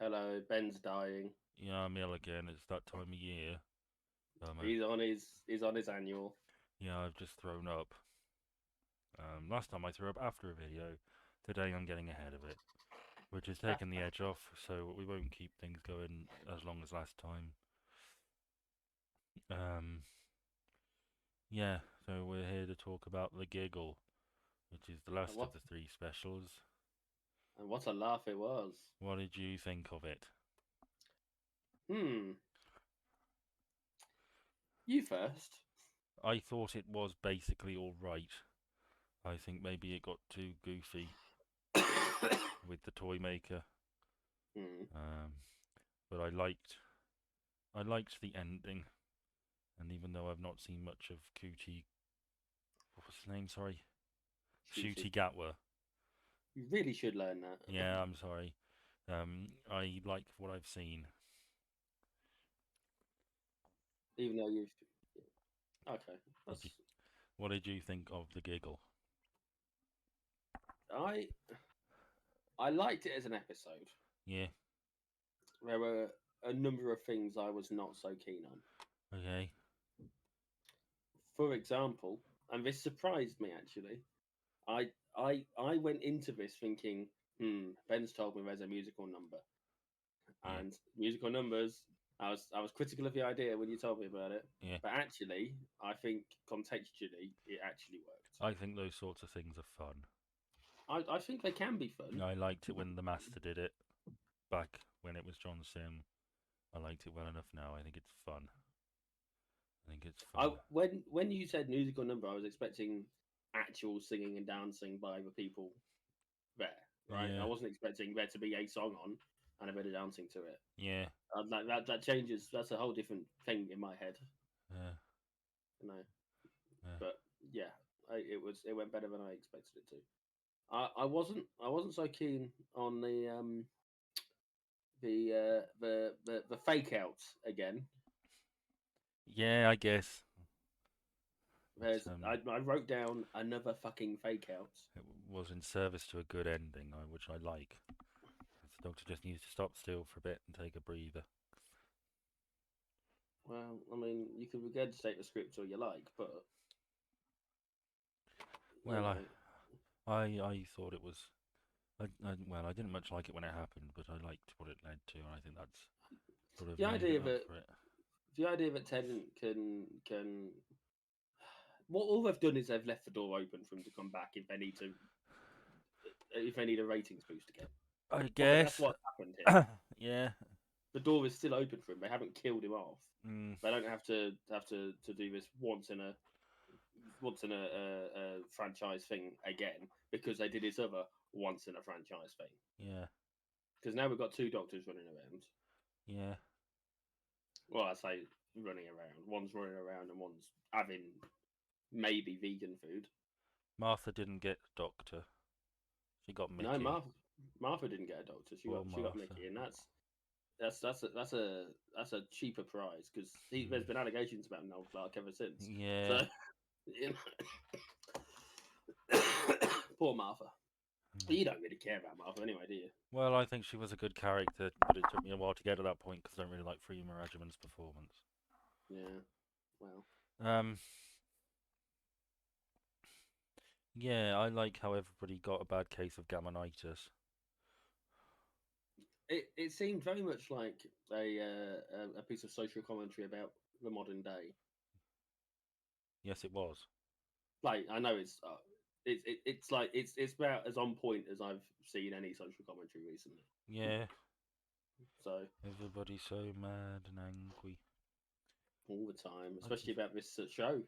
Hello, Ben's dying. Yeah, I'm ill again. It's that time of year. He's on his annual. Yeah, I've just thrown up. Last time I threw up after a video. Today I'm getting ahead of it, which is taking the edge off, so we won't keep things going as long as last time. Um, yeah, so we're here to talk about the Giggle, which is the And last of what the three specials. and what a laugh it was. What did you think of it? Hmm. You first. I thought it was basically alright. I think maybe it got too goofy with the toy maker. Hmm. Um, but I liked the ending, and even though I've not seen much of Cootie, what was his name? Sorry, Ncuti. Shooty Gatwa. You really should learn that. Yeah, I'm sorry. I like what I've seen. Even though you've. Okay. Did you, That's. what did you think of the Giggle? I I liked it as an episode. Yeah. There were a number of things I was not so keen on. Okay. For example, and this surprised me actually. I went into this thinking, Ben's told me there's a musical number. Yeah. And musical numbers. I was critical of the idea when you told me about it, Yeah. but actually, I think contextually it actually worked. I think those sorts of things are fun. I think they can be fun. I liked it when the Master did it back when it was John Sim. I liked it well enough now. I think it's fun. I think it's I fun. when you said musical number, I was expecting actual singing and dancing by the people there. Right, I Yeah. wasn't expecting there to be a song on and a bit of dancing to it. Yeah. Like that changes. That's a whole different thing in my head, Yeah. you know. Yeah. But yeah, it went better than I expected it to. I wasn't so keen on the fake outs again. Yeah, I guess. It's, I wrote down another fucking fake out. it was in service to a good ending, which I like. The doctor just needs to stop still for a bit and take a breather. Well, I mean, you can regurgitate the script all you like, but you Well, I, know, I, I thought it was. Well, I didn't much like it when it happened, but I liked what it led to, and I think that's sort of the made it idea up that for it. the idea that Tennant can what all they've done is they've left the door open for him to come back if they need a ratings boost again. I That's guess. what happened here. Yeah. The door is still open for him. They haven't killed him off. Mm, They don't have to do this once in a franchise thing again because they did this other once in a franchise thing. yeah. Because now we've got two doctors running around. Yeah. Well, I say running around. One's running around and one's having maybe vegan food. Martha didn't get Doctor. She got No, Mickey. Martha didn't get a doctor. She Poor got she got Martha. Mickey, and that's a cheaper prize because there's Mm, been allegations about Noel Clark ever since. yeah. So you know, poor Martha. Mm. You don't really care about Martha anyway, do you? Well, I think she was a good character, but it took me a while to get to that point because I don't really like Freema Regiment's performance. Yeah. Well, Um, yeah, I like how everybody got a bad case of gammonitis. it seemed very much like a piece of social commentary about the modern day. Yes, it was. Like I know it's like it's about as on point as I've seen any social commentary recently. Yeah, So everybody's so mad and angry. all the time, I, especially about this show.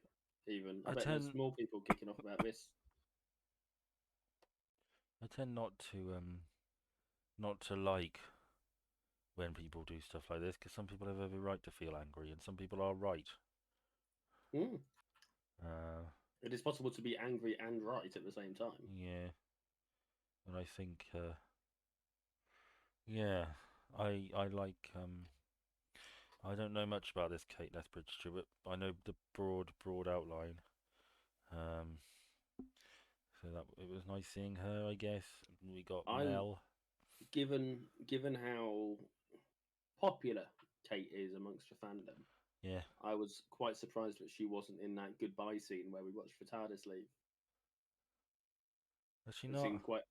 Even I I bet there's tend more people kicking off about this. I tend not to like when people do stuff like this because some people have every right to feel angry and some people are right. Mm. Uh, It is possible to be angry and right at the same time. yeah, and I think yeah, I like I don't know much about this Kate Lethbridge Stewart. I know the broad outline. Um, so that it was nice seeing her. I guess we got I Mel. given how popular Kate is amongst the fandom, Yeah. I was quite surprised that she wasn't in that goodbye scene where we watched Frittatis leave. Is she It not? seemed quite.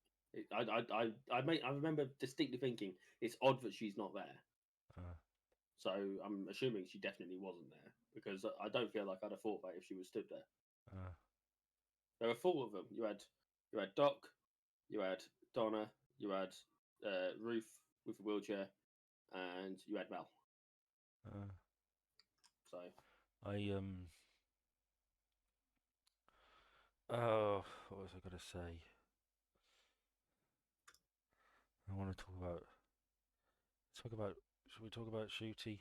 I remember distinctly thinking it's odd that she's not there. Uh, So I'm assuming she definitely wasn't there because I don't feel like I'd have thought that if she was stood there. uh, There were four of them. You had Doc, you had Donna, you had Ruth with a wheelchair, and you had Mel. uh, So I Oh, what was I gonna say? I want to talk about. Talk about. Should we talk about Ncuti?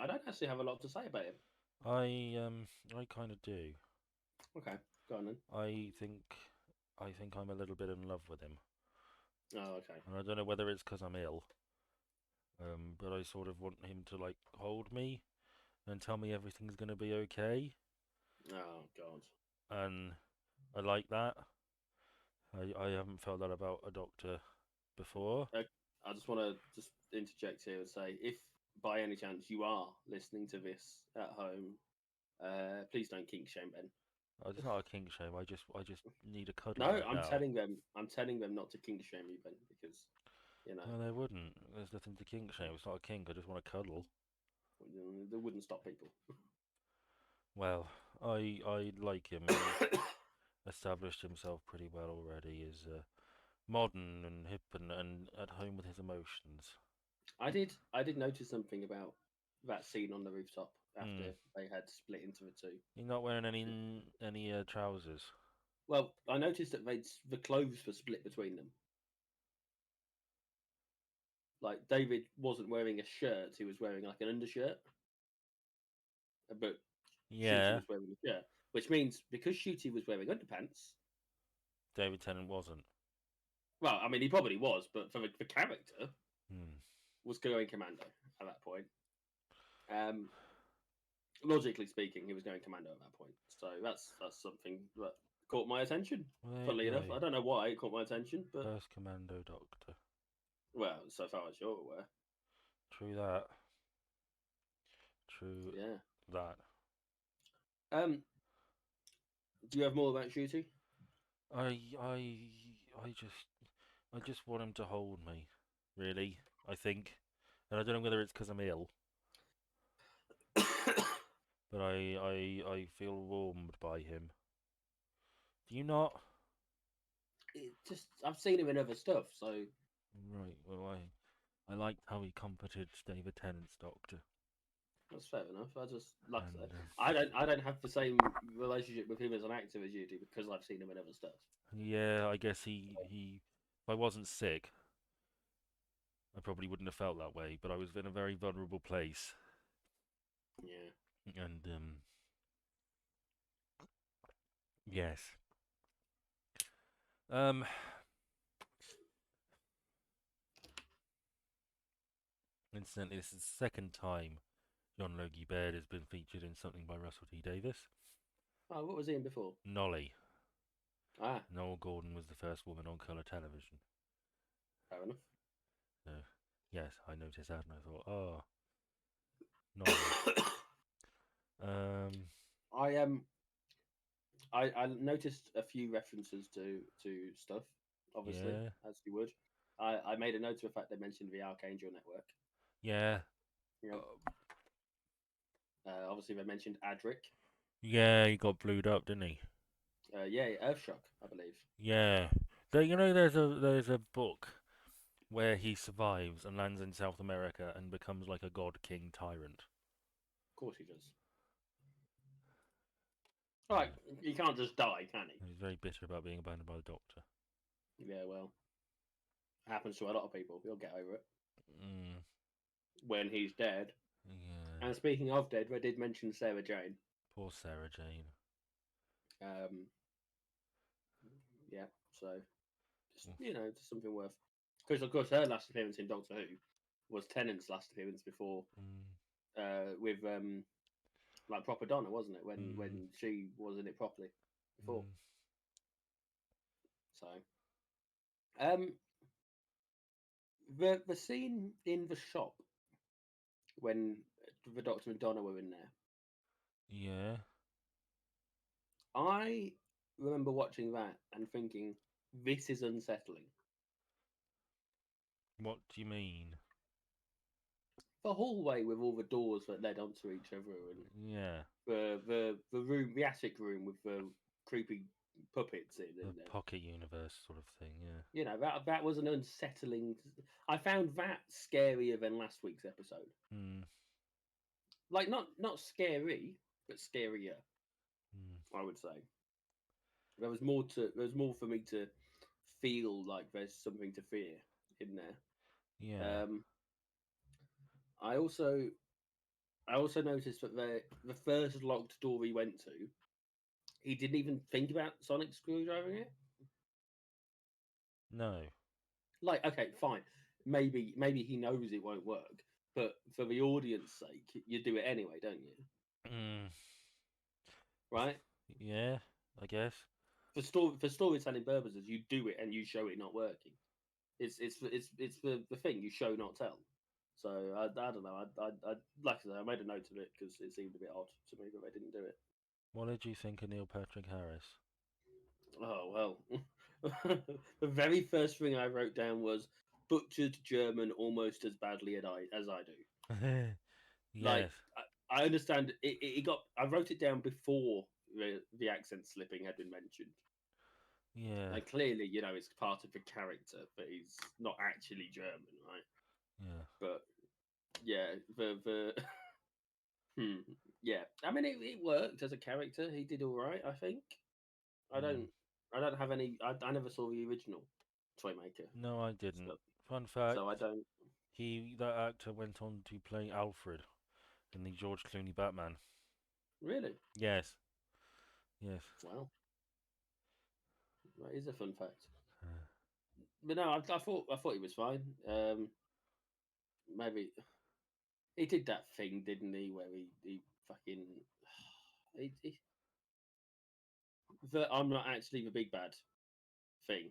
I don't actually have a lot to say about him. I kind of do. Okay, go on then. I think. I think I'm a little bit in love with him, Oh, okay. and I don't know whether it's because I'm ill. But I sort of want him to like hold me and tell me everything's gonna be okay, Oh God. and I like that. I haven't felt that about a doctor before. I just want to just interject here and say, if by any chance you are listening to this at home, please don't kink shame Ben. Oh, it's not a kink shame. I just need a cuddle No, right now. I'm telling them not to kink shame you, Ben, because you know No, they wouldn't. There's nothing to kink shame. It's not a kink. I just want to cuddle. they wouldn't stop people. Well, I like him. He's established himself pretty well already. He's modern and hip and at home with his emotions. I did notice something about that scene on the rooftop after Hmm. they had split into the two. He's not wearing any trousers. Well, I noticed that the clothes were split between them. Like David wasn't wearing a shirt; he was wearing like an undershirt. But Shooty Yeah, was wearing a shirt, which means because Shooty was wearing underpants. David Tennant wasn't. Well, I mean, he probably was, but for the character Hmm. was going commando at that point. Um, Logically speaking, he was going commando at that point. So that's something that caught my attention. Well, there you Funnily enough, go. I don't know why it caught my attention, but First Commando Doctor. well, so far as you're aware, True that. True yeah. that. Um, do you have more about Shooty? I I I just want him to hold me. Really, I think, and I don't know whether it's because I'm ill, but I feel warmed by him. Do you not? It just I've seen him in other stuff, so Right. Well, I liked how he comforted David Tennant's doctor, that's fair enough. I just like I said, and I don't have the same relationship with him as an actor as you do because I've seen him in other stuff. yeah, I guess he. If I wasn't sick, I probably wouldn't have felt that way. But I was in a very vulnerable place, Yeah. and yes. Um, Incidentally, this is the second time John Logie Baird has been featured in something by Russell T Davies. Oh, what was he in before? Nolly. Ah, Noel Gordon was the first woman on colour television. fair enough. So, yes, I noticed that and I thought, oh, Nolly. Um, I I noticed a few references to stuff, obviously, yeah, as you would. I made a note of the fact they mentioned the Archangel Network. yeah, You know, uh, obviously they mentioned Adric. yeah. He got blued up, didn't he? Yeah, Earthshock, I believe. Yeah. There's a book where he survives and lands in South America and becomes like a god king tyrant. Of course he does. Right, Yeah. he can't just die, can he? He's very bitter about being abandoned by the doctor. Yeah, well, happens to a lot of people. He'll get over it Mm, when he's dead. yeah. And speaking of dead, we did mention Sarah Jane. Poor Sarah Jane. Um, yeah, so just Mm, just something worth. Because of course her last appearance in Doctor Who was Tennant's last appearance before, mm, with like proper Donna, wasn't it? mm, When she was in it properly before. mm. So um, the scene in the shop when the Doctor and Donna were in there. Yeah. I remember watching that and thinking, this is unsettling. What do you mean? The hallway with all the doors that led onto each other, and Yeah. the room, the attic room with the creepy puppets in, The and pocket universe sort of thing, yeah. you know that was an unsettling. I found that scarier than last week's episode. Hmm. Like not scary, but scarier. Hmm. I would say there was more for me to feel like there's something to fear in there. Yeah. I also I also noticed that the first locked door he went to, he didn't even think about sonic screwdriving it. No. Like, okay, fine, maybe he knows it won't work, but for the audience sake, you do it anyway, don't you? Hmm. Right? Yeah, I guess. For storytelling purposes, you do it and you show it not working. It's the thing you show not tell. So I don't know. I like I said, I made a note of it because it seemed a bit odd to me that they didn't do it. What did you think of Neil Patrick Harris? Oh well. The very first thing I wrote down was butchered German almost as badly as I do. Like Yes. I understand it got. I wrote it down before the accent slipping had been mentioned. Yeah. Like clearly, you know, it's part of the character, but he's not actually German, right? Yeah. But yeah, the hmm, yeah. I mean, it worked as a character. He did all right, I think. I Hmm. don't I don't have any. I never saw the original Toymaker No, I didn't. stuff, Fun fact, so I don't that actor went on to play Alfred in the George Clooney Batman. really. Yes. Yes. Well, that is a fun fact. Uh, But no, I thought he was fine. Maybe he did that thing, didn't he? Where he fucking he, the I'm not actually the big bad thing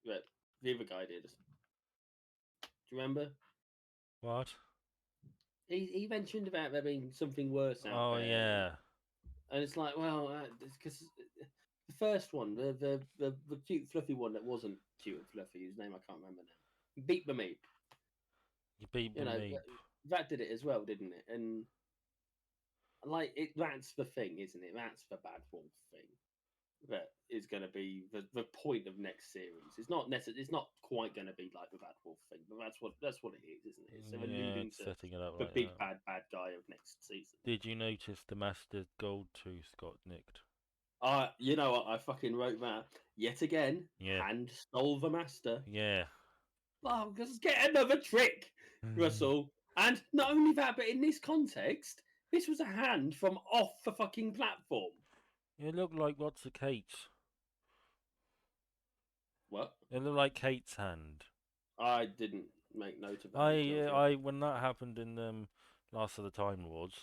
that the other guy did. Do you remember? what? He mentioned about there being something worse out Oh, there, yeah. and it's like, well, because the first one, the cute fluffy one that wasn't cute and fluffy, whose name I can't remember now, Beat the Meep. You beat You the know meep. that did it as well, didn't it? And like that's the thing, isn't it? That's the bad wolf thing that is going to be the point of next series. It's not necessarily. It's not quite going to be like the bad wolf thing, but that's what it is, isn't it? It's Yeah, alluding it's to setting it up the like big that. bad guy of next season. Did you notice the Master Gold Tooth got nicked? You know what? I fucking wrote that yet again. Yeah. Hand stole the master. Yeah. Oh, just get another trick, Russell. And not only that, but in this context, this was a hand from off the fucking platform. It looked like what's a Kate's. What? It looked like Kate's hand. I didn't make note of that detail. So When that happened in Last of the Time Lords,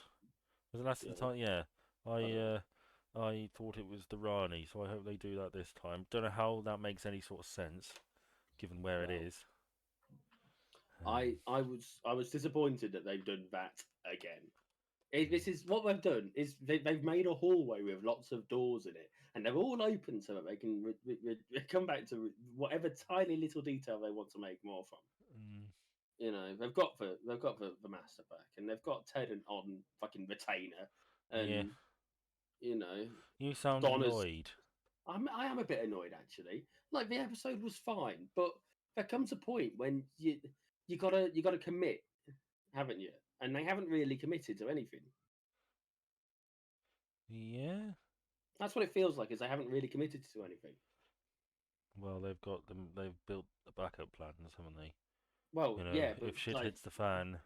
was it Last of the yeah, Time? Yeah, I don't know. I thought it was the Rani, so I hope they do that this time. Don't know how that makes any sort of sense, given where it Well, is. I was disappointed that they've done that again. This is what they've done is they've made a hallway with lots of doors in it, and they're all open so that they can come back to whatever tiny little detail they want to make more from. Mm, You know, they've got the master back, and they've got Tennant on fucking retainer, yeah, and you know, you sound Donna's. annoyed. I am a bit annoyed actually. Like the episode was fine, but there comes a point when you gotta commit, haven't you? And they haven't really committed to anything. Yeah, That's what it feels like. Is they haven't really committed to anything. well they've got them. They've built the backup plans, haven't they? Well, You know, yeah, but if shit like, hits the fan,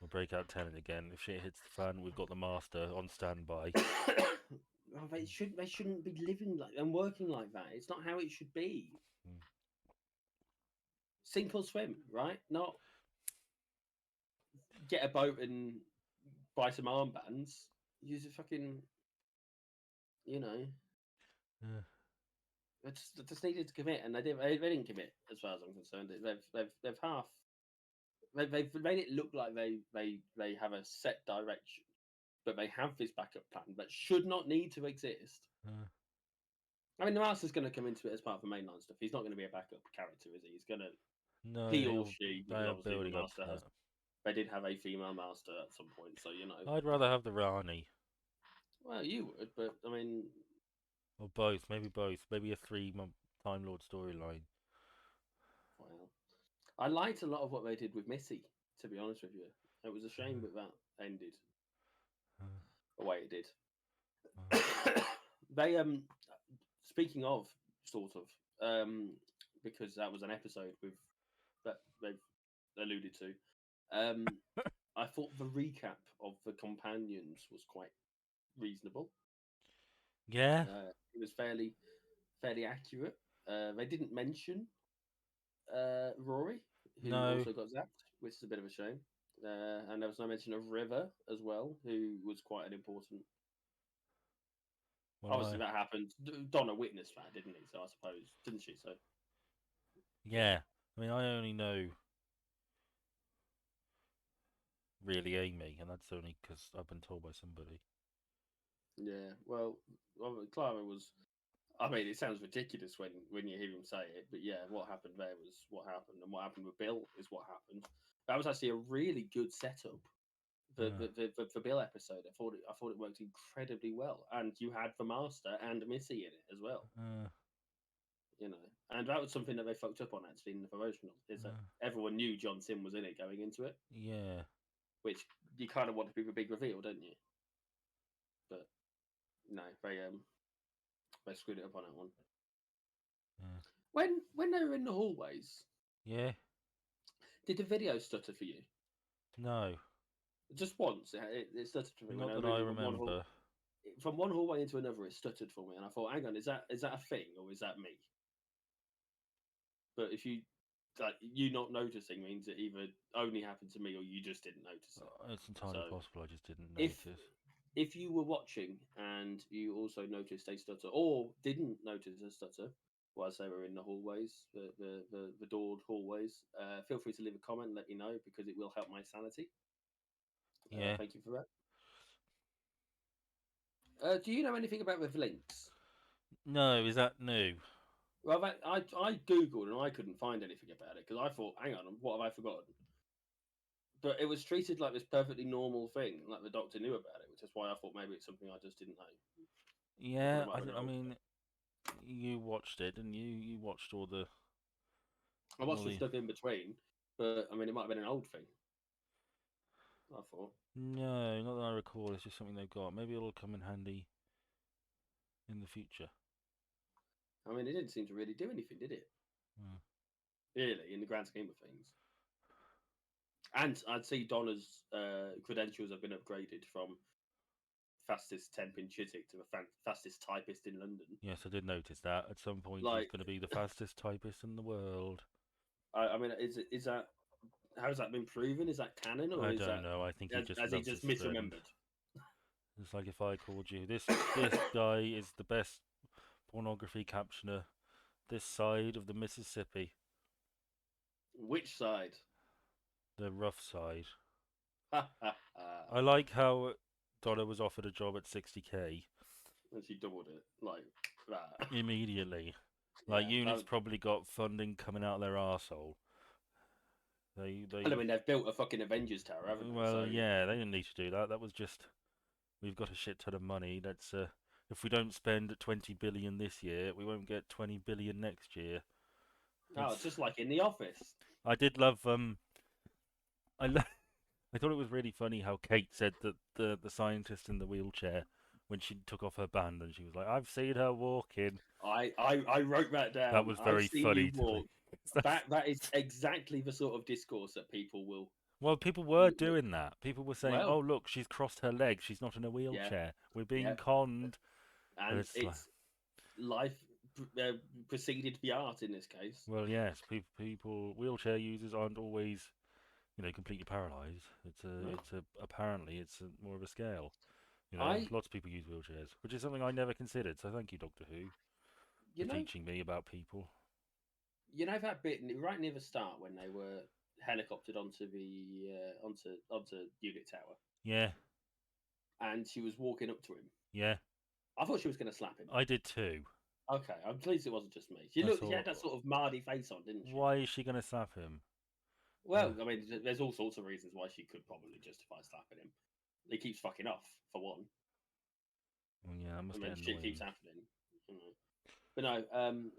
we'll break out Tennant again. If shit hits the fan, we've got the Master on standby. well, they shouldn't be living like and working like that. It's not how it should be. Mm. Sink or swim, right? Not get a boat and buy some armbands. Use a fucking, you know. Yeah. They just needed to commit, and they didn't. They didn't commit, as far as I'm concerned. They've half. They've made it look like they have a set direction, but they have this backup plan that should not need to exist. I mean, the Master's going to come into it as part of the mainline stuff. He's not going to be a backup character, is he? He's going to No, he or she, they because are obviously the building up Master to has. They did have a female Master at some point, so you know. that. I'd rather have the Rani. Well, you would, but I mean, Or both, maybe both. Maybe a 3-month Time Lord storyline. well, I liked a lot of what they did with Missy. To be honest with you, it was a shame that ended the way it did. They speaking of sort of because that was an episode with that they've alluded to. I thought the recap of the companions was quite reasonable. Yeah? It was fairly accurate. They didn't mention Rory, who No. also got zapped, which is a bit of a shame. And there was no mention of River as well, who was quite an important. Well, Obviously, that happened. Donna witnessed that, didn't he? So I suppose, didn't she? So yeah. I mean, I only know really Amy, and that's only because I've been told by somebody. yeah. Well, Clara was. I mean, it sounds ridiculous when you hear him say it, but yeah, what happened there was what happened, and what happened with Bill is what happened. That was actually a really good setup. The Bill episode, I thought it worked incredibly well, and you had the Master and Missy in it as well. You know, and that was something that they fucked up on actually in the promotional. Is that everyone knew John Sim was in it going into it. Yeah. Which you kind of want to be the big reveal, don't you? But no, they screwed it up on that one. When they were in the hallways, Yeah. did the video stutter for you? No. Just once, it stuttered for me. Not when that I moving remember. From one hallway into another, it stuttered for me, and I thought, "Hang on, is that a thing or is that me?" But if you you not noticing means it either only happened to me or you just didn't notice it. It's entirely possible. I just didn't If notice. if you were watching and you also noticed a stutter or didn't notice a stutter whilst they were in the hallways, the doored hallways, feel free to leave a comment and let me know because it will help my sanity. Yeah. Thank you for that. Do you know anything about the links? No, is that new? Well, I googled and I couldn't find anything about it because I thought, hang on, what have I forgotten? But it was treated like this perfectly normal thing, like the doctor knew about it, which is why I thought maybe it's something I just didn't know. Yeah, I mean, you watched it, and you watched all the. I watched the stuff in between, but I mean, it might have been an old thing. I thought. No, not that I recall. It's just something they've got. Maybe it'll come in handy in the future. I mean, it didn't seem to really do anything, did it? Really, in the grand scheme of things. And I'd see Donna's credentials have been upgraded from fastest temp in Chiswick to the fastest typist in London. Yes, I did notice that. At some point, he's going to be the fastest typist in the world. I mean, is that how's that been proven? Is that canon, or I don't know. I think he just has he just misremembered? It's like if I called you, this guy is the best pornography captioner this side of the Mississippi. Which side? The rough side. I like how Donna was offered a job at 60k. And she doubled it like that. Immediately. Like, units probably got funding coming out of their arsehole. I mean, they've built a fucking Avengers Tower, haven't they? Well, yeah, they didn't need to do that. That was just, we've got a shit ton of money. That's if we don't spend 20 billion this year, we won't get 20 billion next year. Oh, it's just like in The Office. I did love I thought it was really funny how Kate said that the scientist in the wheelchair, when she took off her band, and she was like, "I've seen her walking." I wrote that down. That was very funny to me. That is exactly the sort of discourse that people will. Well, people were doing that. People were saying, "Oh, look, she's crossed her legs. She's not in a wheelchair. We're being conned." And it's life preceded the art in this case. Well, yes, people wheelchair users aren't always, completely paralysed. Apparently it's more of a scale. Lots of people use wheelchairs, which is something I never considered. So thank you, Doctor Who. You know, teaching me about people. you know that bit right near the start when they were helicoptered onto the onto unit tower, Yeah, and she was walking up to him. yeah, I thought she was going to slap him. I did too. Okay, I'm pleased it wasn't just me. I She had thought, that sort of Mardy face on, didn't she? why is she going to slap him? Well, I mean, there's all sorts of reasons why she could probably justify slapping him. He keeps fucking off, for one. Well, yeah, that must I get mean, shit annoying. keeps happening. You know. But no,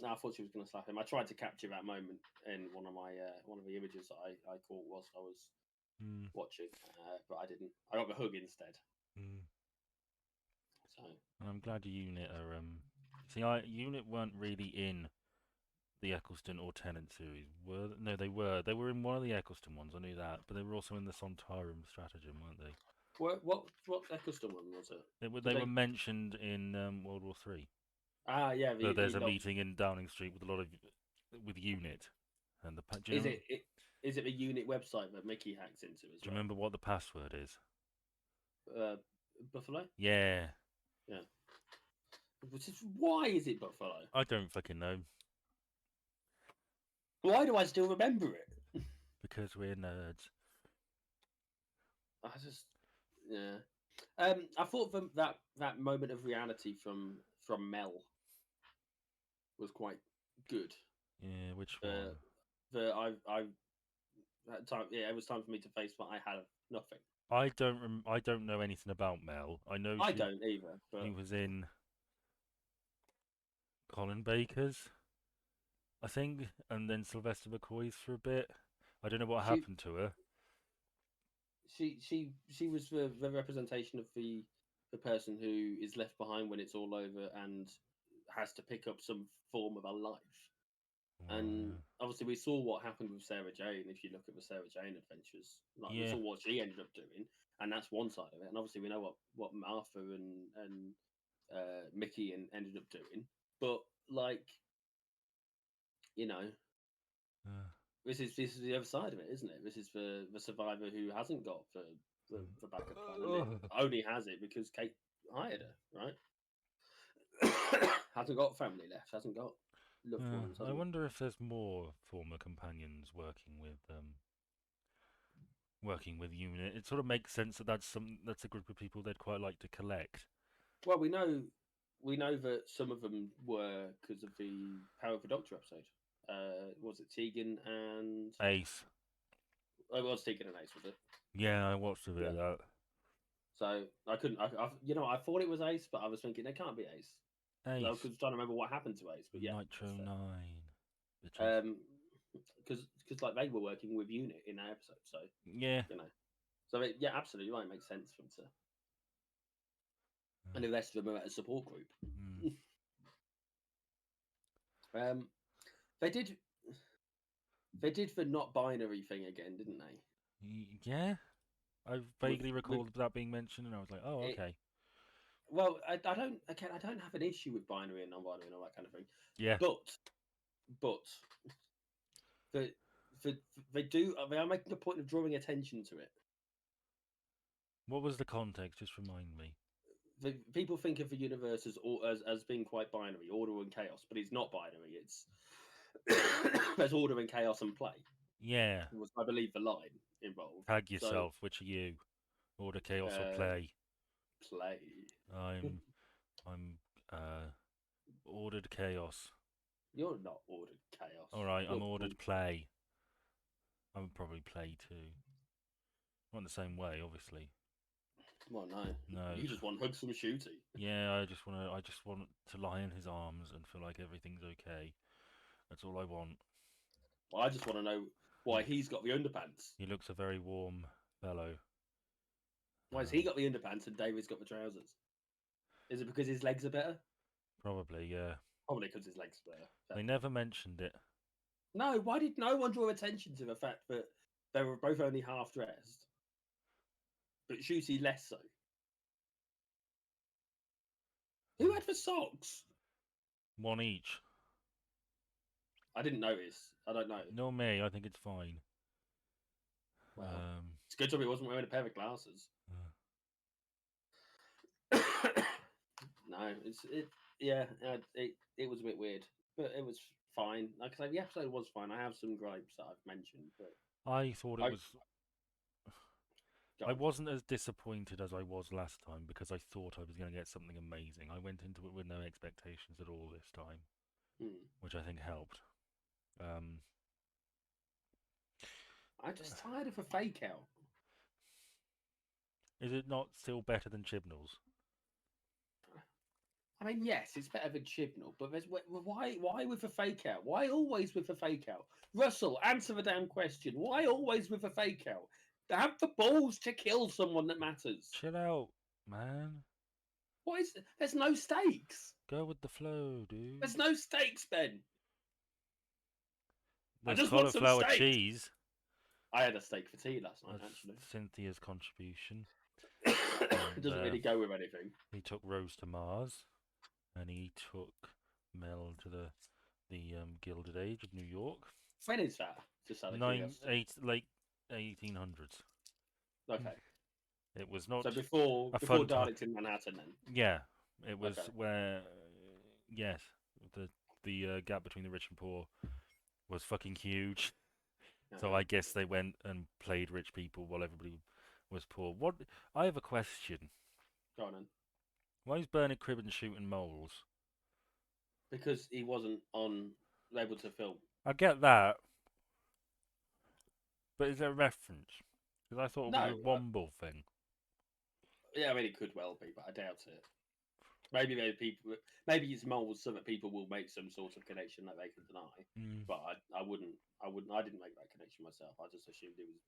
I thought she was going to slap him. I tried to capture that moment in one of the images that I caught whilst I was watching, but I didn't. I got the hug instead. So And I'm glad Unit are. See, Unit weren't really in the Eccleston or Tennant series. No, they were. They were in one of the Eccleston ones. I knew that, but they were also in the Sontaram stratagem, weren't they? what Eccleston one was it? They were mentioned in World War Three. Ah, yeah. So there's a meeting in Downing Street with a lot of Unit, and the. Is it the Unit website that Mickey hacks into as well? Do you remember what the password is? Buffalo. Yeah. Yeah. Why is it Buffalo? I don't fucking know. Why do I still remember it? Because we're nerds. Yeah. I thought that moment of reality from Mel was quite good. Yeah, which one? That time, yeah, it was time for me to face what I had of nothing. I don't know anything about Mel. I know I don't either. But he was in Colin Baker's, I think, and then Sylvester McCoy's for a bit. I don't know what happened to her. She was the representation of the person who is left behind when it's all over and has to pick up some form of a life. And obviously, we saw what happened with Sarah Jane. If you look at the Sarah Jane adventures, we saw what she ended up doing, and that's one side of it. And obviously, we know what Martha and Mickey ended up doing. But this is the other side of it, isn't it? This is the survivor who hasn't got the backup plan, and only has it because Kate hired her, right? Hasn't got family left. Hasn't got loved ones. I wonder if there's more former companions working with Unit. It sort of makes sense that that's a group of people they'd quite like to collect. Well, we know that some of them were because of the Power of the Doctor episode. Was it Tegan and Ace? It was Tegan and Ace, was it? Yeah, I watched a bit of that. So I couldn't. I thought it was Ace, but I was thinking it can't be Ace. Ace. I was trying to remember what happened to Ace, but yeah, Nitro 9. Because they were working with Unit in that episode, so yeah, so absolutely right. It makes sense for them to, and the rest of them are at a support group. They did the not binary thing again, didn't they? Yeah, I vaguely recalled that being mentioned, and I was like, oh, okay. Well, I don't have an issue with binary and non-binary and all that kind of thing. Yeah, but they are making a point of drawing attention to it. What was the context? Just remind me. People think of the universe as being quite binary, order and chaos, but it's not binary. It's there's order and chaos and play. Yeah, was, I believe, the line involved. Tag yourself. Which are you? Order, chaos, or play? Play. I'm ordered chaos. You're not ordered chaos. All right, I'm ordered play. I'm probably play too. Not in the same way, obviously. Well, no. You just want hugs from Ncuti. Yeah, I just want to lie in his arms and feel like everything's okay. That's all I want. Well, I just want to know why he's got the underpants. He looks a very warm fellow. Why has he got the underpants and David's got the trousers? Is it because his legs are better? Probably, yeah. Probably because his legs are better. They never mentioned it. No, why did no one draw attention to the fact that they were both only half dressed? But Ncuti less so. Who had the socks? One each. I didn't notice. I don't know. Nor me. I think it's fine. Wow. It's a good job he wasn't wearing a pair of glasses. No, yeah, it was a bit weird, but it was fine. Like I say, the episode was fine. I have some gripes that I've mentioned, but I thought it I was. go I on. wasn't as disappointed as I was last time because I thought I was going to get something amazing. I went into it with no expectations at all this time, Hmm. which I think helped. Um, I'm just tired of a fake out. is it not still better than Chibnall's? I mean, yes, it's better than Chibnall, but why with a fake out? Why always with a fake out? Russell, answer the damn question. Why always with a fake out? Have the balls to kill someone that matters. Chill out, man. What is? There's no stakes. Go with the flow, dude. There's no stakes, Ben. I There's just want some cauliflower steak. cheese. I had a steak for tea last night, That's actually. Cynthia's contribution. It doesn't really go with anything. He took Rose to Mars, and he took Mel to the Gilded Age of New York. When is that? Just out of curiosity. Late 1800s. Okay. It was not So before a before fun time. Darlington Manhattan, then. Yeah, it was Okay. where yes, the gap between the rich and poor was fucking huge. So I guess they went and played rich people while everybody was poor. What? I have a question. Go on then. Why is Bernard Cribbin shooting moles? Because he wasn't able to film. I get that, but is there a reference? Because I thought it was No. a Womble thing. Yeah, I mean it could well be, but I doubt it. Maybe it's moles so that people will make some sort of connection that they can deny. But I wouldn't. I didn't make that connection myself. I just assumed it was.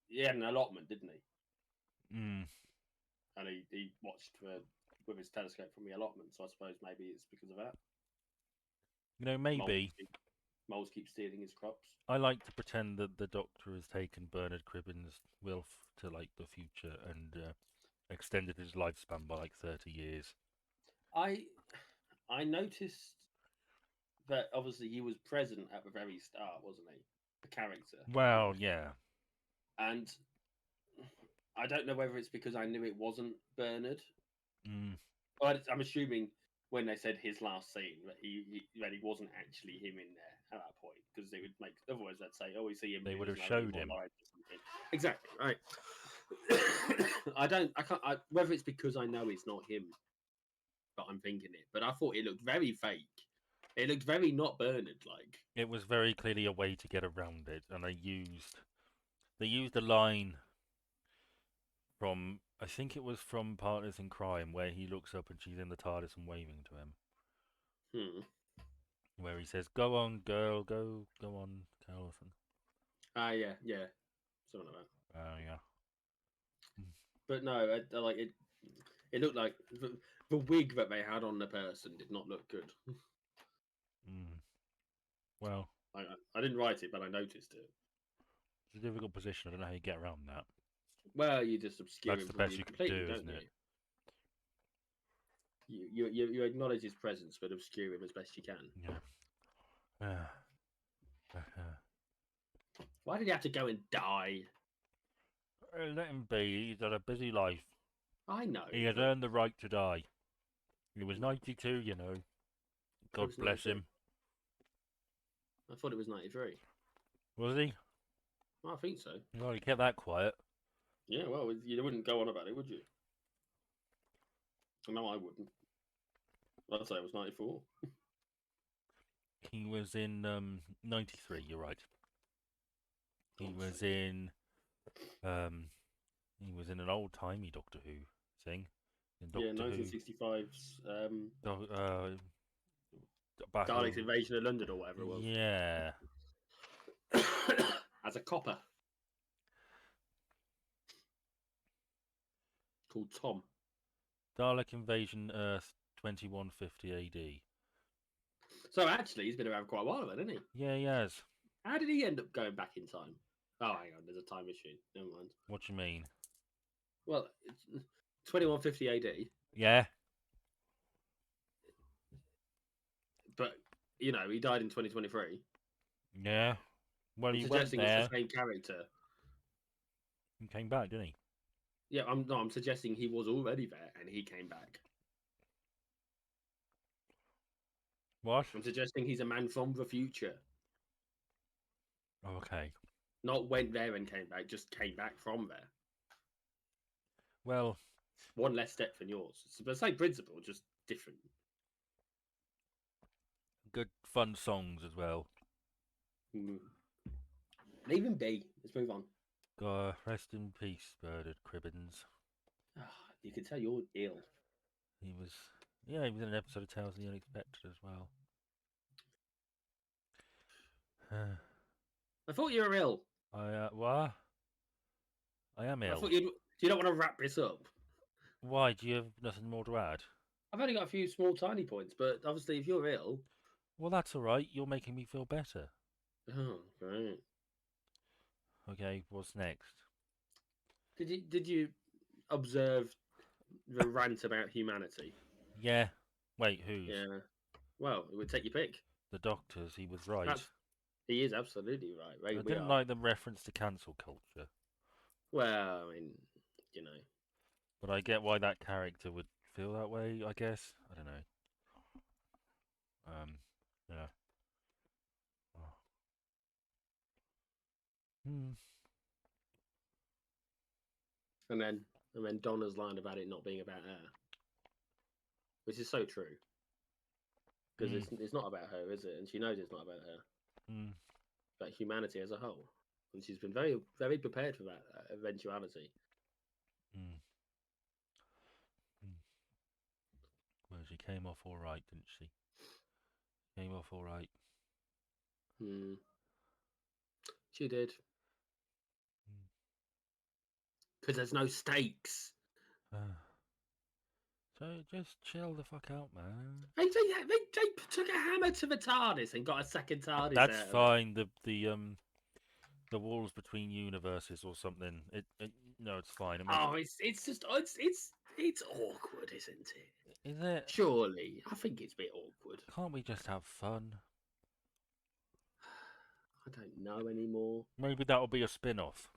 He had an allotment, didn't he? And he watched with his telescope from the allotment. So I suppose maybe it's because of that. You know, maybe. Moles keep stealing his crops. I like to pretend that the Doctor has taken Bernard Cribbin's Wilf to like the future and extended his lifespan by like 30 years. I noticed that obviously he was present at the very start, wasn't he? The character. Well, yeah. And I don't know whether it's because I knew it wasn't Bernard. But I'm assuming when they said his last scene that he wasn't actually him in there at that point, because they would make otherwise they'd say, "Oh, we see him." They would have showed him. Exactly right. I can't. Whether it's because I know it's not him, but I'm thinking it. But I thought it looked very fake. It looked very not Bernard like. It was very clearly a way to get around it, and they used a line from, I think it was from Partners in Crime, where he looks up and she's in the TARDIS and waving to him. Where he says, "Go on, girl, go on, Carlson." Yeah, something like that. Oh yeah. But no, I like it. It looked like the wig that they had on the person did not look good. Well, I didn't write it, but I noticed it. It's a difficult position. I don't know how you get around that. Well, you just obscure. That's the best you could do, isn't it? You acknowledge his presence, but obscure him as best you can. Yeah. Why did he have to go and die? Let him be. He's had a busy life. I know. He had earned the right to die. He was 92, you know. God bless him. I thought it was 93. Was he? I think so. Well, he kept that quiet. Yeah, well, you wouldn't go on about it, would you? No, I wouldn't. I'd say it was 94. He was in 93, you're right. He was in an old-timey Doctor Who thing. In Doctor 1965's Battle Dalek's Invasion of London or whatever it was. Yeah. As a copper. Called Tom. Dalek Invasion Earth 2150 AD. So actually, he's been around quite a while then, hasn't he? Yeah, he has. How did he end up going back in time? Oh, hang on, there's a time machine. Never mind. What do you mean? Well, it's 2150 AD. Yeah. But, he died in 2023. Yeah. Well, he went there. It's the same character. He came back, didn't he? Yeah, I'm suggesting he was already there and he came back. What? I'm suggesting he's a man from the future. Oh, okay. Not went there and came back, just came back from there. Well, One less step than yours. It's the same principle, just different. good fun songs as well. Mm. Leave him be. Let's move on. God, rest in peace, Bernard Cribbins. You can tell you're ill. He was, yeah, he was in an episode of Tales of the Unexpected as well. I thought you were ill. What? I am I ill. thought you don't want to wrap this up. Why? Do you have nothing more to add? I've only got a few small, tiny points, but obviously, if you're ill, Well, that's all right. You're making me feel better. oh, right. Okay, what's next? Did you observe the rant about humanity? Yeah. Wait, whose? Yeah. Well, it would take your pick. The Doctor's. He was right. He is absolutely right. Right, I we didn't are. like the reference to cancel culture. Well, I mean, you know. But I get why that character would feel that way, I guess. I don't know. Yeah. Oh. And then Donna's line about it not being about her, which is so true. Because it's not about her, is it? And she knows it's not about her. But humanity as a whole. And she's been very, very prepared for that eventuality. Well, she came off all right, didn't she? Came off all right. She did. Because there's no stakes. So just chill the fuck out, man. They took a hammer to the TARDIS and got a second TARDIS. That's fine. The walls between universes or something. No, it's fine. It's just it's awkward, isn't it? Is it? Surely, I think it's a bit awkward. Can't we just have fun? I don't know anymore. Maybe that'll be a spin-off,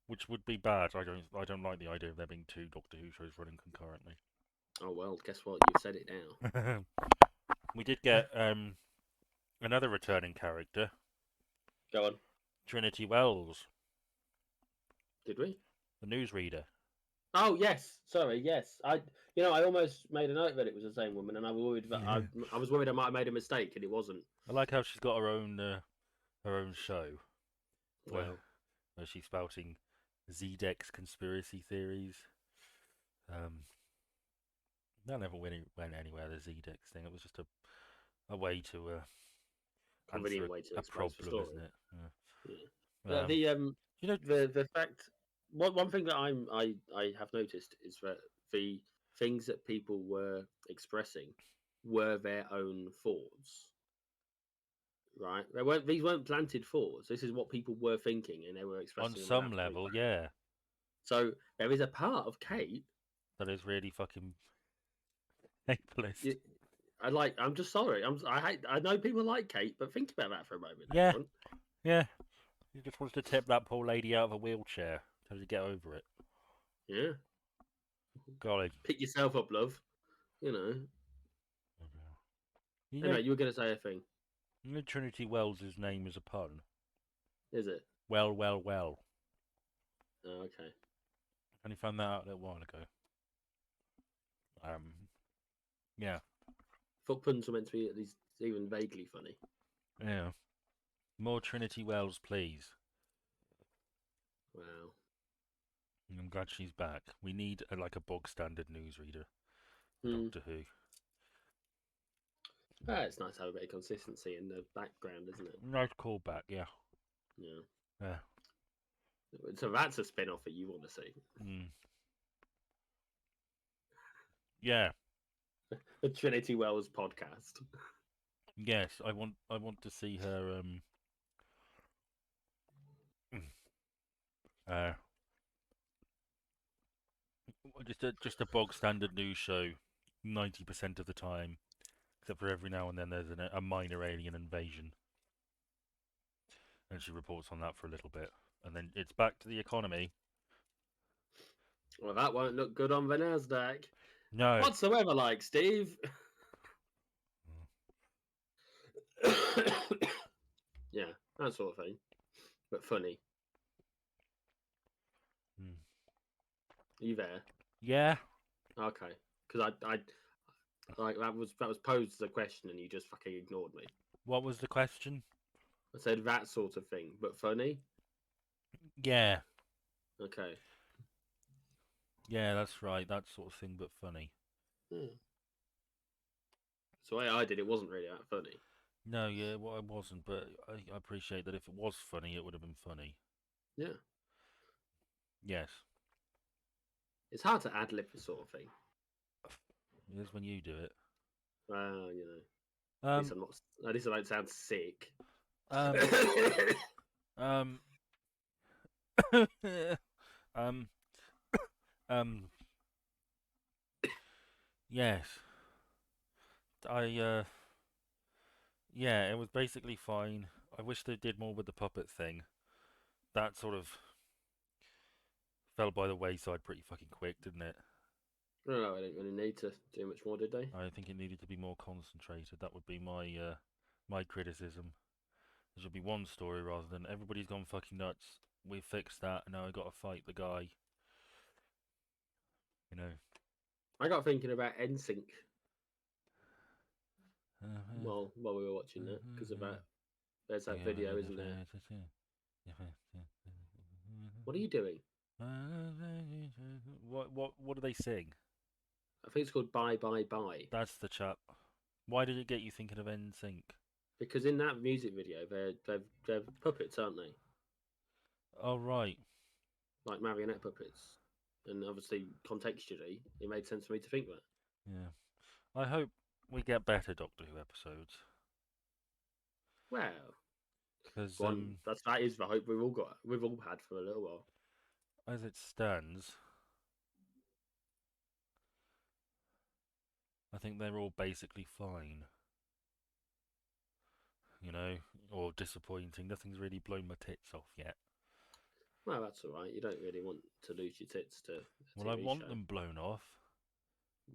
which would be bad. I don't like the idea of there being two Doctor Who shows running concurrently. Oh well, guess what? You've said it now. We did get another returning character. Go on. Trinity Wells. Did we? The newsreader. Oh yes, sorry, yes. I almost made a note that it was the same woman, and I was worried that I was worried I might have made a mistake, and it wasn't. I like how she's got her own show. Wow. Where she's spouting Z-Dex conspiracy theories. That never went anywhere. The Z-Dex thing. It was just a way to convenient way to a problem, isn't it? Yeah. The fact. One thing that I have noticed is that the things that people were expressing were their own thoughts. Right? These weren't planted thoughts. This is what people were thinking, and they were expressing on some level, yeah. So there is a part of Kate that is really fucking ableist. I'm just sorry. I know people like Kate, but think about that for a moment. Yeah, yeah. He just wants to tip that poor lady out of a wheelchair. Tell her to get over it. Yeah. Golly. Pick yourself up, love. You know. Anyway, you were going to say a thing. Trinity Wells' name is a pun. Is it? Well. Oh, okay. I only found that out a little while ago. Yeah. Thought puns were meant to be at least even vaguely funny. Yeah. More Trinity Wells, please. Wow. I'm glad she's back. We need a bog standard newsreader. Doctor Who. It's nice to have a bit of consistency in the background, isn't it? Nice callback, yeah. Yeah. So that's a spin-off that you want to see. Yeah. The Trinity Wells podcast. Yes, I want to see her just a bog standard news show 90% of the time, except for every now and then there's a minor alien invasion, and she reports on that for a little bit, and then it's back to the economy. Well, that won't look good on the Nasdaq. No. What's the weather like, Steve? Yeah, that sort of thing, but funny. Hmm. Are you there? Yeah. Okay, because I like that was posed as a question and you just fucking ignored me. What was the question? I said that sort of thing, but funny. Yeah. Okay. Yeah, that's right. That sort of thing, but funny. Hmm. So the way I did it wasn't really that funny. No, yeah, well, I wasn't, but I appreciate that if it was funny, it would have been funny. Yeah, Yes. it's hard to ad lib this sort of thing. It is when you do it. Well, you know, at least Um, I'm not. At least I don't sound sick. um, um, um, um, yes. I, yeah, it was basically fine. I wish they did more with the puppet thing. That sort of fell by the wayside pretty fucking quick, didn't it? No, I didn't really need to do much more, did they? I think it needed to be more concentrated. That would be my criticism. There should be one story rather than everybody's gone fucking nuts. We fixed that, and now I got to fight the guy. You know. I got thinking about NSYNC while we were watching that because of that. There's that video, isn't there? What are you doing? What do they sing? I think it's called Bye Bye Bye That's the chap. Why did it get you thinking of NSYNC? because in that music video they're puppets, aren't they? Oh right. Like marionette puppets, and obviously contextually it made sense for me to think that. Yeah. I hope we get better Doctor Who episodes. Well, Because that is the hope we've all had for a little while. as it stands, I think they're all basically fine. You know, or disappointing. Nothing's really blown my tits off yet. Well, that's all right. You don't really want to lose your tits to a Well, I TV want show. them blown off.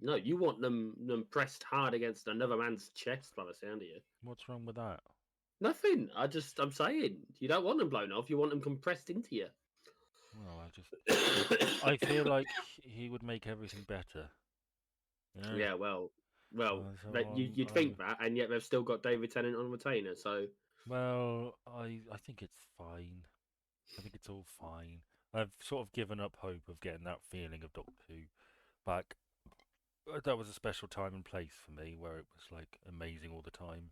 No, you want them pressed hard against another man's chest by the sound of you. What's wrong with that? Nothing. I'm saying you don't want them blown off. You want them compressed into you. Well, I feel like he would make everything better. You know? Yeah, well, So you'd think that, and yet they've still got David Tennant on retainer. So, well, I think it's fine. I think it's all fine. I've sort of given up hope of getting that feeling of Doctor Who back. That was a special time and place for me where it was like amazing all the time.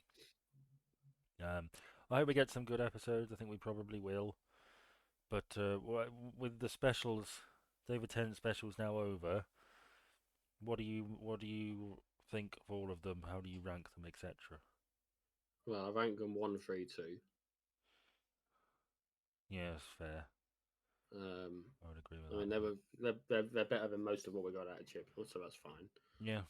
I hope we get some good episodes. I think we probably will. But with the specials, David Tennant specials now over, what do you think of all of them? How do you rank them, etc.? well, I rank them 1, 3, 2. Yeah, that's fair. I would agree with I mean, that. they're better than most of what we got out of Chibnall, so that's fine. Yeah.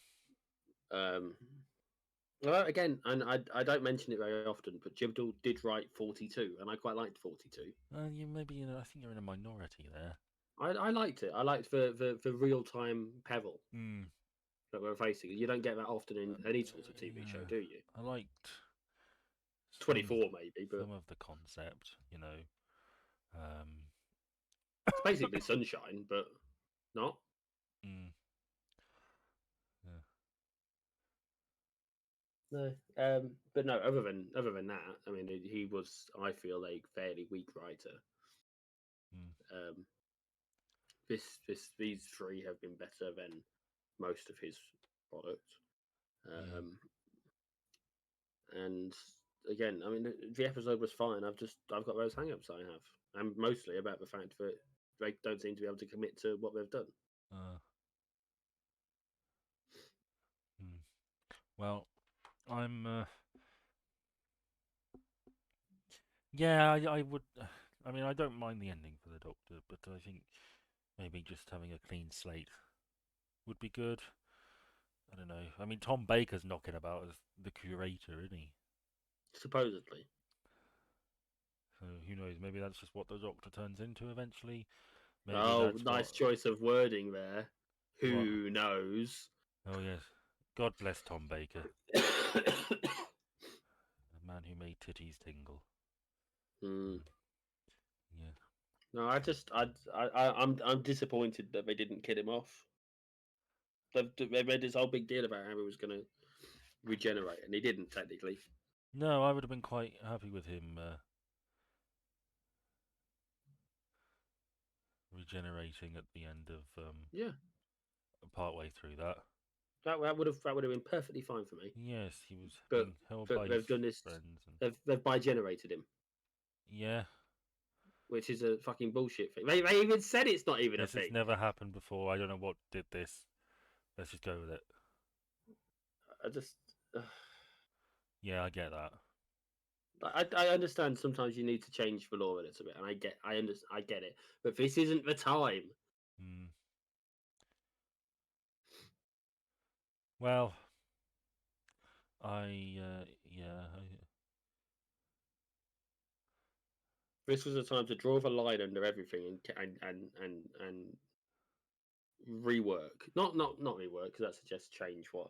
Well, again, and I don't mention it very often, but Chibnall did write 42, and I quite liked 42. You maybe I think you're in a minority there. I liked it. I liked the real time peril Mm. that we're facing. You don't get that often in any sort of TV show, do you? I liked 24 maybe, but some of the concept. You know. it's basically Sunshine, but not. Mm, yeah. No, but no. Other than that, I mean, he was, I feel, a fairly weak writer. Mm. These three have been better than most of his product. And again, I mean, the episode was fine. I've got those hang-ups I have, and mostly about the fact that they don't seem to be able to commit to what they've done. Well, I'm. Yeah, I would. I mean, I don't mind the ending for the Doctor, but I think maybe just having a clean slate would be good. I don't know. I mean, Tom Baker's knocking about as the curator, isn't he? Supposedly. So who knows? Maybe that's just what the Doctor turns into eventually. Maybe Oh, that's nice what. choice of wording there. What? Who knows? Oh yes. God bless Tom Baker. Man who made titties tingle. Mm. Yeah. No, I'm disappointed that they didn't kill him off. They made this whole big deal about how he was going to regenerate, and he didn't technically. No, I would have been quite happy with him regenerating at the end of Yeah, part way through that. that would have been perfectly fine for me. Yes, he was But being held but by his they've done this. friends. And... They've bi-generated him, Yeah. which is a fucking bullshit thing. They even said it's not even a Yes, thing. it's never happened before. I don't know what did this. Let's just go with it. I just. Yeah, I get that. I understand sometimes you need to change the law a little bit, and I get it, but this isn't the time. Mm. Well, yeah, This was the time to draw the line under everything and rework. Not rework because that suggests change. What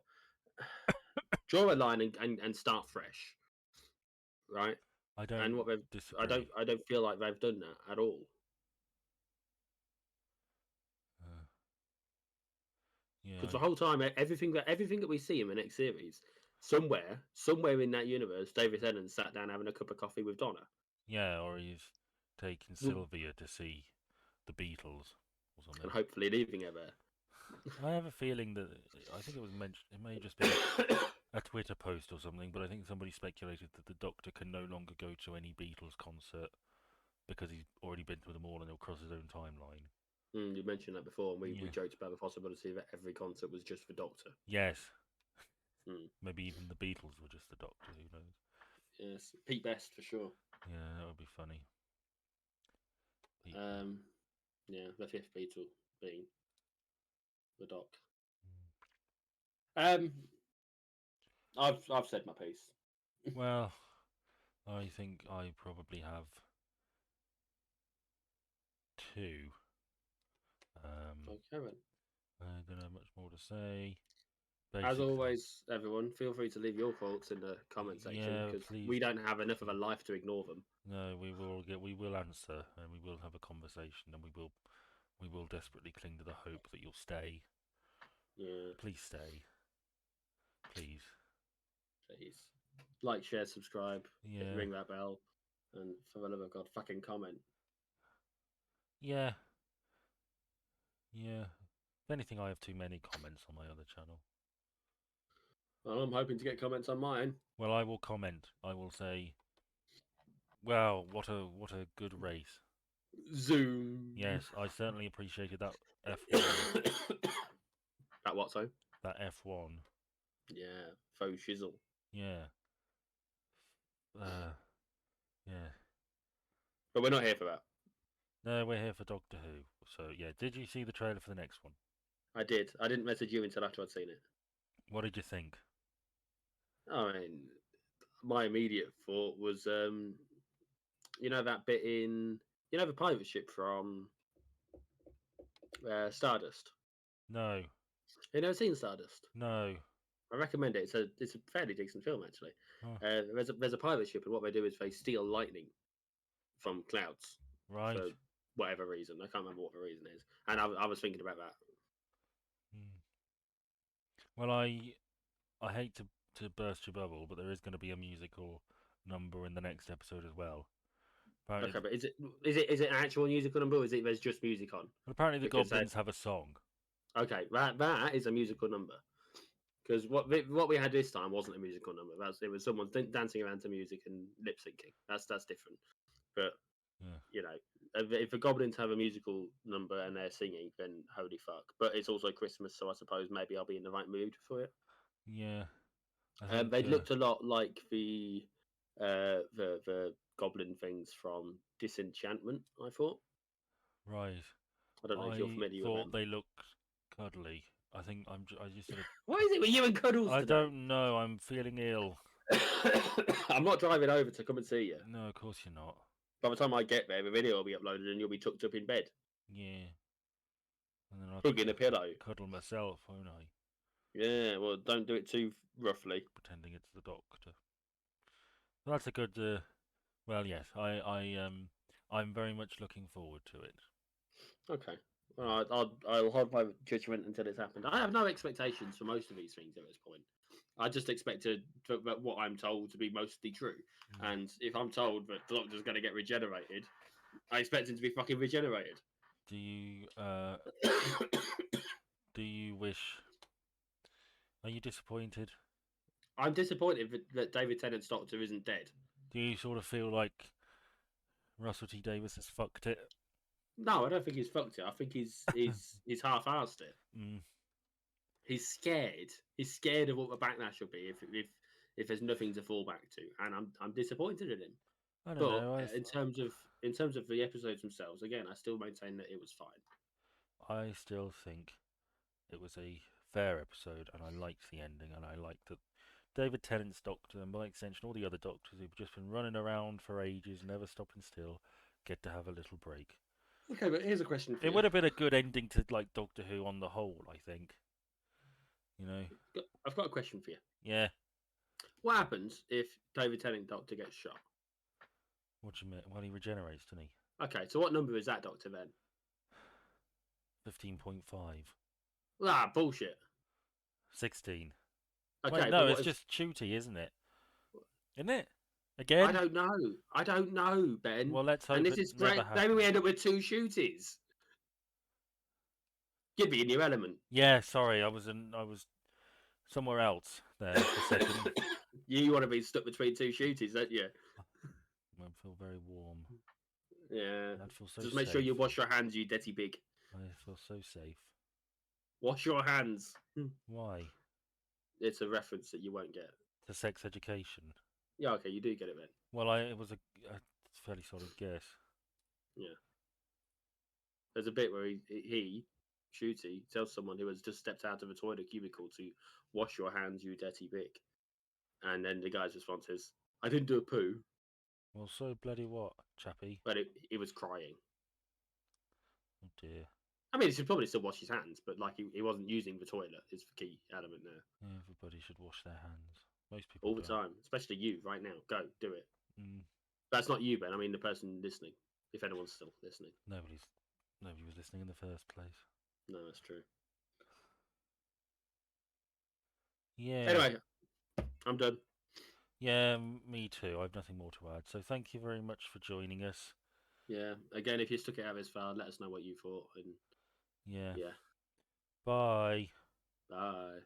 draw a line and start fresh, right? I don't And what they've disagree. I don't feel like they've done that at all. Yeah, Because the whole time, everything that we see in the next series, somewhere in that universe, David Tennant sat down having a cup of coffee with Donna. yeah, or he's taking Sylvia to see the Beatles or something. And hopefully leaving her there. I have a feeling that I think it was mentioned. It may have just been a Twitter post or something, but I think somebody speculated that the Doctor can no longer go to any Beatles concert because he's already been to them all and he'll cross his own timeline. You mentioned that before, and we Yeah. joked about the possibility that every concert was just for Doctor. Yes. Mm. Maybe even the Beatles were just the Doctor. Who knows? Yes, Pete Best for sure. Yeah, that would be funny. Yeah, the fifth Beatle being the Doc. I've said my piece. Well, I think I probably have two. Okay, then. I don't have much more to say. As Basically, always, everyone, feel free to leave your thoughts in the comment section yeah, because please. we don't have enough of a life to ignore them. No, we will answer and we will have a conversation and we will desperately cling to the hope that you'll stay. Yeah, Please stay. Please. please like, share, subscribe, Yeah. ring that bell, and for the love of God, fucking comment. Yeah. Yeah. If anything, I have too many comments on my other channel. Well, I'm hoping to get comments on mine. Well, I will comment. I will say, "Wow, what a good race." Zoom. Yes, I certainly appreciated that F1. That what, so? That F1. Yeah, faux shizzle. Yeah. Yeah. But we're not here for that. No, we're here for Doctor Who. So, yeah, did you see the trailer for the next one? I did. I didn't message you until after I'd seen it. What did you think? I mean, my immediate thought was, you know that bit in, you know, the pirate ship from Stardust. No. You never seen Stardust? No. I recommend it. It's a fairly decent film actually. Oh, There's a pirate ship, and what they do is they steal lightning from clouds right. for whatever reason. I can't remember what the reason is. And I was thinking about that. Well, I hate to burst your bubble, but there is going to be a musical number in the next episode as well. Apparently, Okay, but is it an actual musical number, or is it there's just music on? but apparently the Because goblins have a song. okay, that is a musical number. Because what we had this time wasn't a musical number. It was someone dancing around to music and lip syncing. That's different. But Yeah. you know, if the goblins have a musical number and they're singing, then holy fuck. But it's also Christmas, so I suppose maybe I'll be in the right mood for it. Yeah. I think They looked a lot like the goblin things from Disenchantment. I thought. right. I don't know if you're I familiar with thought them. they looked cuddly. I think I just sort of. What is it with you and cuddles I today? don't know. I'm feeling ill. I'm not driving over to come and see you. No, of course you're not. By the time I get there, the video will be uploaded and you'll be tucked up in bed, Yeah. And then I'll hugging a pillow. cuddle myself, won't I? Yeah, well, don't do it too roughly. Pretending it's the Doctor. Well, that's a good. Well, yes, I'm very much looking forward to it. Okay. Well, I'll hold my judgment until it's happened. I have no expectations for most of these things at this point. I just expected what I'm told to be mostly true. Mm. And if I'm told that the Doctor's going to get regenerated, I expect him to be fucking regenerated. Do you do you wish? Are you disappointed? I'm disappointed that David Tennant's Doctor isn't dead. Do you sort of feel like Russell T Davies has fucked it? No, I don't think he's fucked it. I think he's half-assed it. Mm. He's scared. He's scared of what the backlash will be if there's nothing to fall back to, and I'm disappointed in him. I don't But know. in terms of the episodes themselves, again, I still maintain that it was fine. I still think it was a fair episode, and I liked the ending, and I liked that David Tennant's Doctor, and by extension all the other Doctors who've just been running around for ages, never stopping still, get to have a little break. Okay, but here's a question for It you. would have been a good ending to like Doctor Who on the whole, I think. You know? I've got a question for you. Yeah. What happens if David Tennant Doctor gets shot? What do you mean? Well, he regenerates, doesn't he? Okay, so what number is that Doctor then? 15.5. Ah, bullshit. 16. Okay, Wait, but no, what it's if... just Ncuti, isn't it? Isn't it? Again? I don't know, Ben. Well, let's hope And this it is never great. happens. Maybe we end up with 2 shooties. Give me in your element. Yeah, sorry, I was somewhere else there for a second. You want to be stuck between 2 shooties, don't you? I feel very warm. Yeah. I'd feel so Just make safe. sure you wash your hands, you dirty pig. I feel so safe. Wash your hands. Why? It's a reference that you won't get. To sex education. Yeah, okay, you do get it then. Well, it was a fairly solid guess. Yeah. There's a bit where Ncuti, tells someone who has just stepped out of a toilet cubicle to wash your hands, you dirty pig. And then the guy's response is, I didn't do a poo. Well, so bloody what, chappie? But he was crying. Oh dear. I mean, he should probably still wash his hands, but like he wasn't using the toilet is the key element there. Yeah, everybody should wash their hands. Most people All the don't. time, especially you right now. Go, do it. Mm. That's not you, Ben. I mean the person listening, if anyone's still listening. Nobody was listening in the first place. No, that's true. Yeah. Anyway, I'm done. Yeah, me too. I have nothing more to add. So thank you very much for joining us. Yeah. Again, if you stuck it out this far, let us know what you thought. And Yeah. yeah. Bye. Bye.